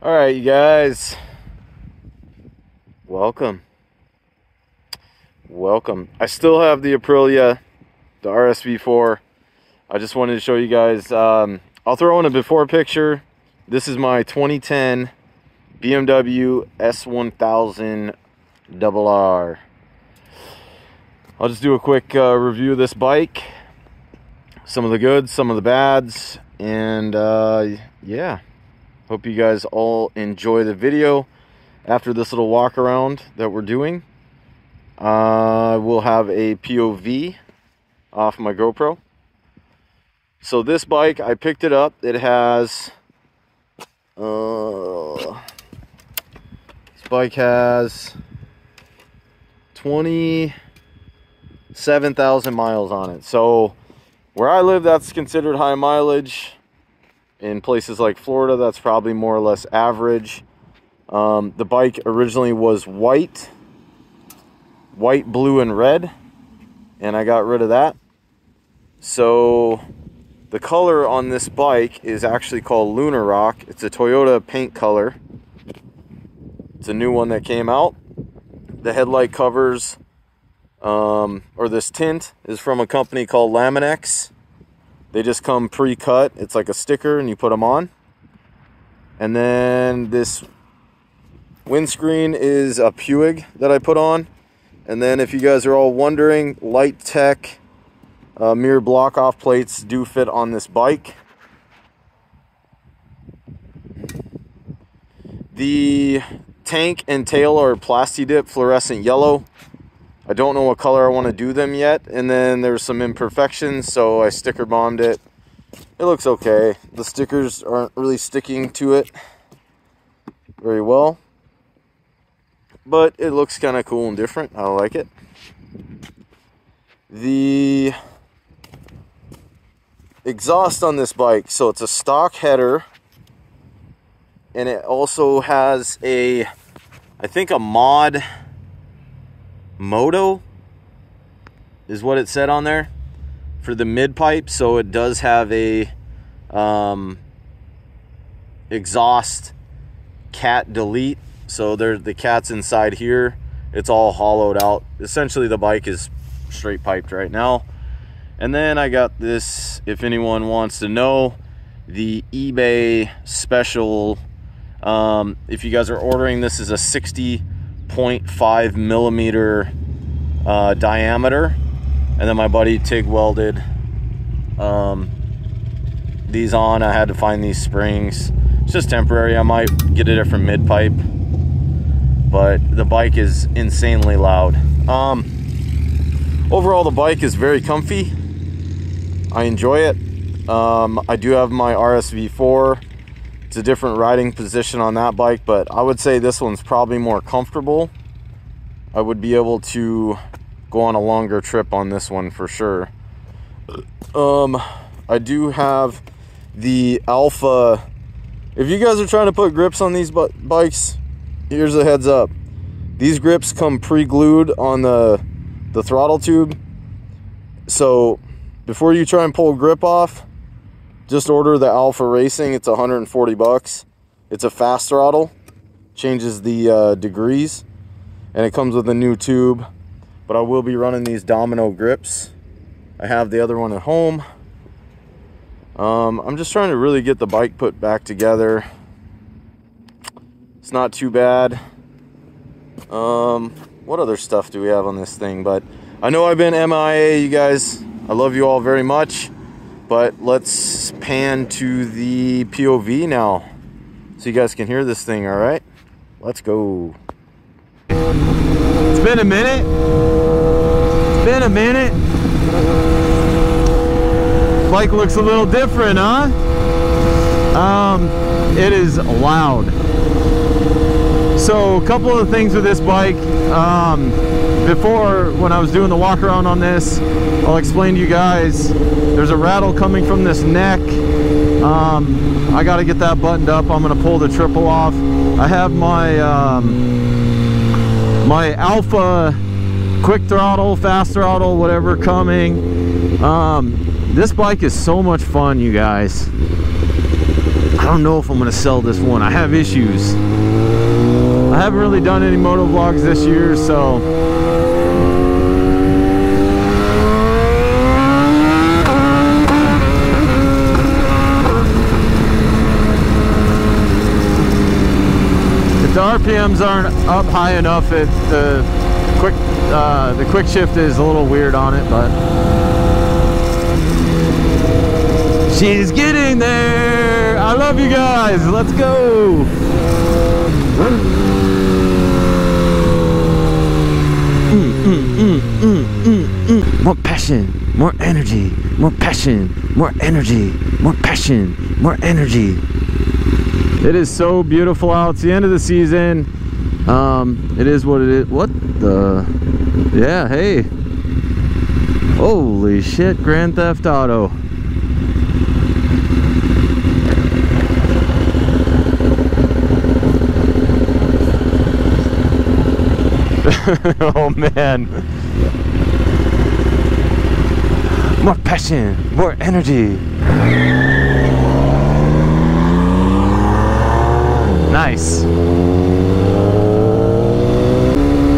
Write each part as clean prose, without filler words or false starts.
All right, you guys, welcome. I still have the Aprilia, the RSV4. I just wanted to show you guys. I'll throw in a before picture. This is my 2010 BMW s1000rr. I'll just do a quick review of this bike. Some of the goods, some of the bads, and yeah. Hope you guys all enjoy the video. After this little walk around that we're doing, we'll have a POV off my GoPro. So this bike, I picked it up. It has this bike has 27,000 miles on it. So where I live, that's considered high mileage. In places like Florida, that's probably more or less average. The bike originally was white, blue, and red, and I got rid of that. So the color on this bike is actually called Lunar Rock. It's a Toyota paint color. It's a new one that came out. The headlight covers, or this tint, is from a company called Laminex. They just come pre-cut. It's like a sticker and you put them on. And then this windscreen is a Puig that I put on. And then if you guys are all wondering, Light Tech mirror block off plates do fit on this bike. The tank and tail are Plasti-Dip fluorescent yellow. I don't know what color I want to do them yet, and then there's some imperfections, so I sticker bombed it. It looks okay. The stickers aren't really sticking to it very well, but it looks kind of cool and different. I like it. The exhaust on this bike, so it's a stock header, and it also has a, I think a mod Moto is what it said on there for the mid pipe. So it does have a exhaust cat delete. So the cat's inside here. It's all hollowed out. Essentially the bike is straight piped right now. And then I got this, if anyone wants to know, the eBay special. If you guys are ordering, this is a 60.5 millimeter diameter, and then my buddy TIG welded these on. I had to find these springs. It's just temporary. I might get a different mid pipe, but the bike is insanely loud. Overall, the bike is very comfy. I enjoy it. I do have my RSV4. It's a different riding position on that bike, but I would say this one's probably more comfortable. I would be able to go on a longer trip on this one for sure. I do have the Alpha. If you guys are trying to put grips on these bikes, here's a heads up. These grips come pre-glued on the throttle tube. So before you try and pull a grip off, just order the Alpha Racing. It's 140 bucks. It's a fast throttle, changes the degrees, and it comes with a new tube. But I will be running these Domino grips. I have the other one at home. I'm just trying to really get the bike put back together. It's not too bad. What other stuff do we have on this thing? But I know I've been MIA, you guys. I love you all very much. But let's pan to the POV now, so you guys can hear this thing, all right? Let's go. It's been a minute. Bike looks a little different, huh? It is loud. So a couple of things with this bike. Before, when I was doing the walk around on this, I'll explain to you guys, there's a rattle coming from this neck. I got to get that buttoned up. I'm going to pull the triple off. I have my my Alpha quick throttle, fast throttle, whatever coming. This bike is so much fun, you guys. I don't know if I'm gonna sell this one. I have issues. I haven't really done any moto vlogs this year, so if the RPMs aren't up high enough, the quick shift is a little weird on it, but she's getting there. I love you guys. Let's go. More passion, more energy, more passion, more energy, more passion, more energy. It is so beautiful out. It's the end of the season. It is what it is. What the? Yeah, hey. Holy shit, Grand Theft Auto. Oh man. More passion, more energy. Nice.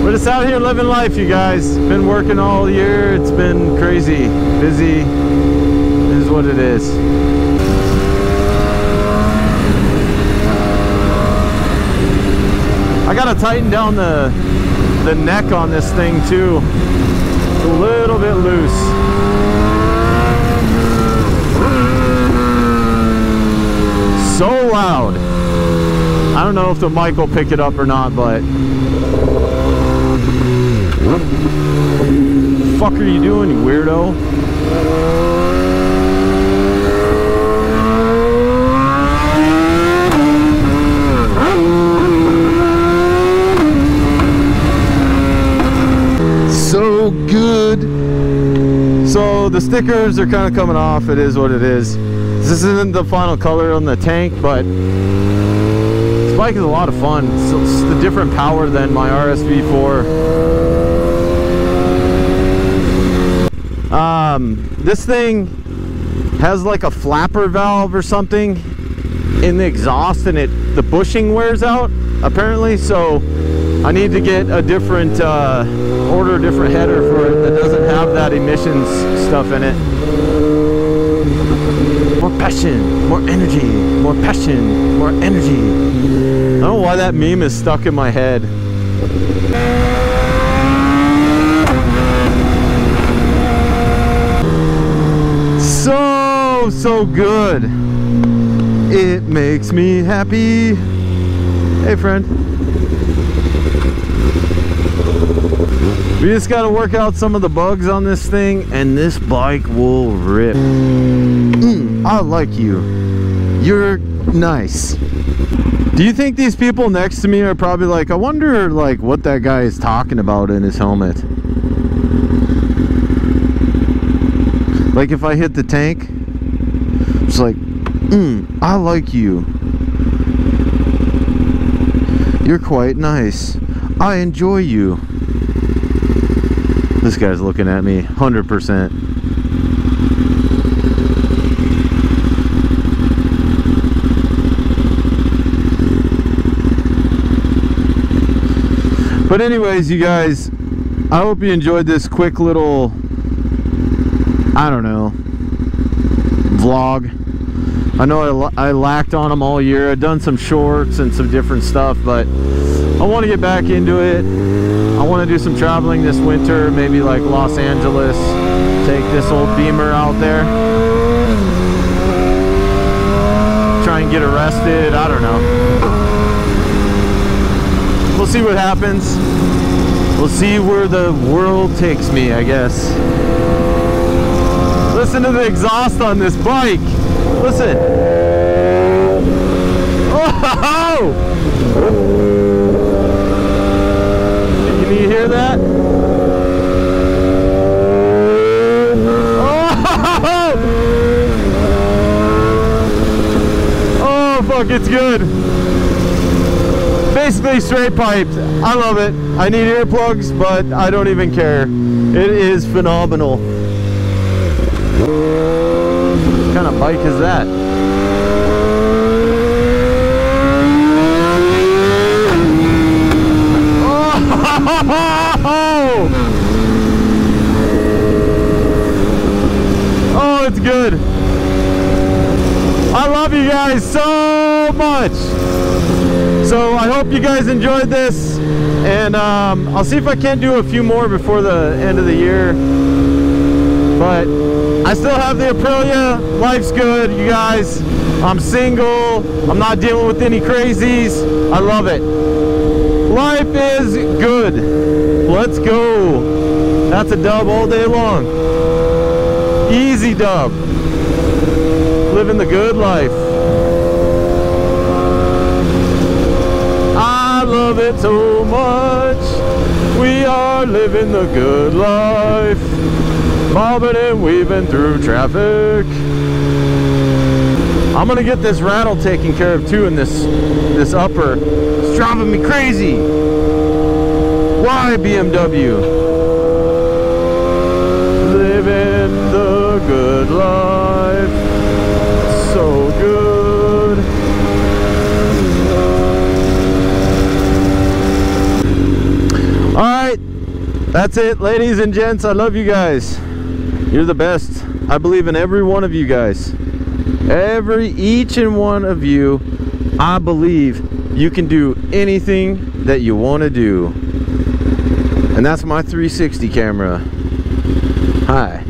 We're just out here living life, you guys. Been working all year. It's been crazy, busy. It is what it is. I gotta tighten down the neck on this thing too. It's a little bit loose. So loud. I don't know if the mic will pick it up or not, but what the fuck are you doing, you weirdo? So good. So the stickers are kind of coming off. It is what it is. This isn't the final color on the tank, but this bike is a lot of fun. It's a different power than my RSV4. This thing has like a flapper valve or something in the exhaust, and the bushing wears out apparently, so I need to get a different order a different header for it that doesn't have that emissions stuff in it. More passion, more energy, more passion, more energy. I don't know why that meme is stuck in my head. So good. It makes me happy. Hey friend. We just got to work out some of the bugs on this thing, and this bike will rip. I like you. You're nice. Do you think these people next to me are probably like, I wonder like what that guy is talking about in his helmet? Like if I hit the tank, it's like, I like you. You're quite nice. I enjoy you. This guy's looking at me 100%. But anyways, you guys, I hope you enjoyed this quick little, I don't know, vlog. I know I lacked on them all year. I've done some shorts and some different stuff, but I want to get back into it. I want to do some traveling this winter, maybe like Los Angeles, take this old Beamer out there, try and get arrested, I don't know. We'll see what happens. We'll see where the world takes me, I guess. Listen to the exhaust on this bike. Listen. Oh! Can you hear that? Oh! Oh, fuck, it's good. Basically straight piped. I love it. I need earplugs, but I don't even care. It is phenomenal. What kind of bike is that? love you guys so much. So I hope you guys enjoyed this, and I'll see if I can't do a few more before the end of the year. But I still have the Aprilia. Life's good, you guys. I'm single. I'm not dealing with any crazies. I love it. Life is good. Let's go. That's a dub all day long. Easy dub. Living the good life. I love it so much. We are living the good life. Bobbing and weaving through traffic. I'm gonna get this rattle taken care of too in this upper. It's driving me crazy. Why BMW? Living the good life. So good. Alright, that's it, ladies and gents. I love you guys. You're the best. I believe in every one of you guys. Each and one of you. I believe you can do anything that you want to do. And that's my 360 camera. Hi.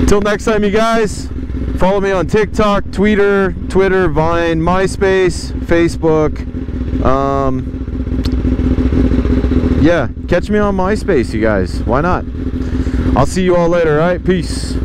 Till next time, you guys. Follow me on TikTok, Twitter, Vine, MySpace, Facebook. Yeah, catch me on MySpace, you guys. Why not? I'll see you all later, all right? Peace.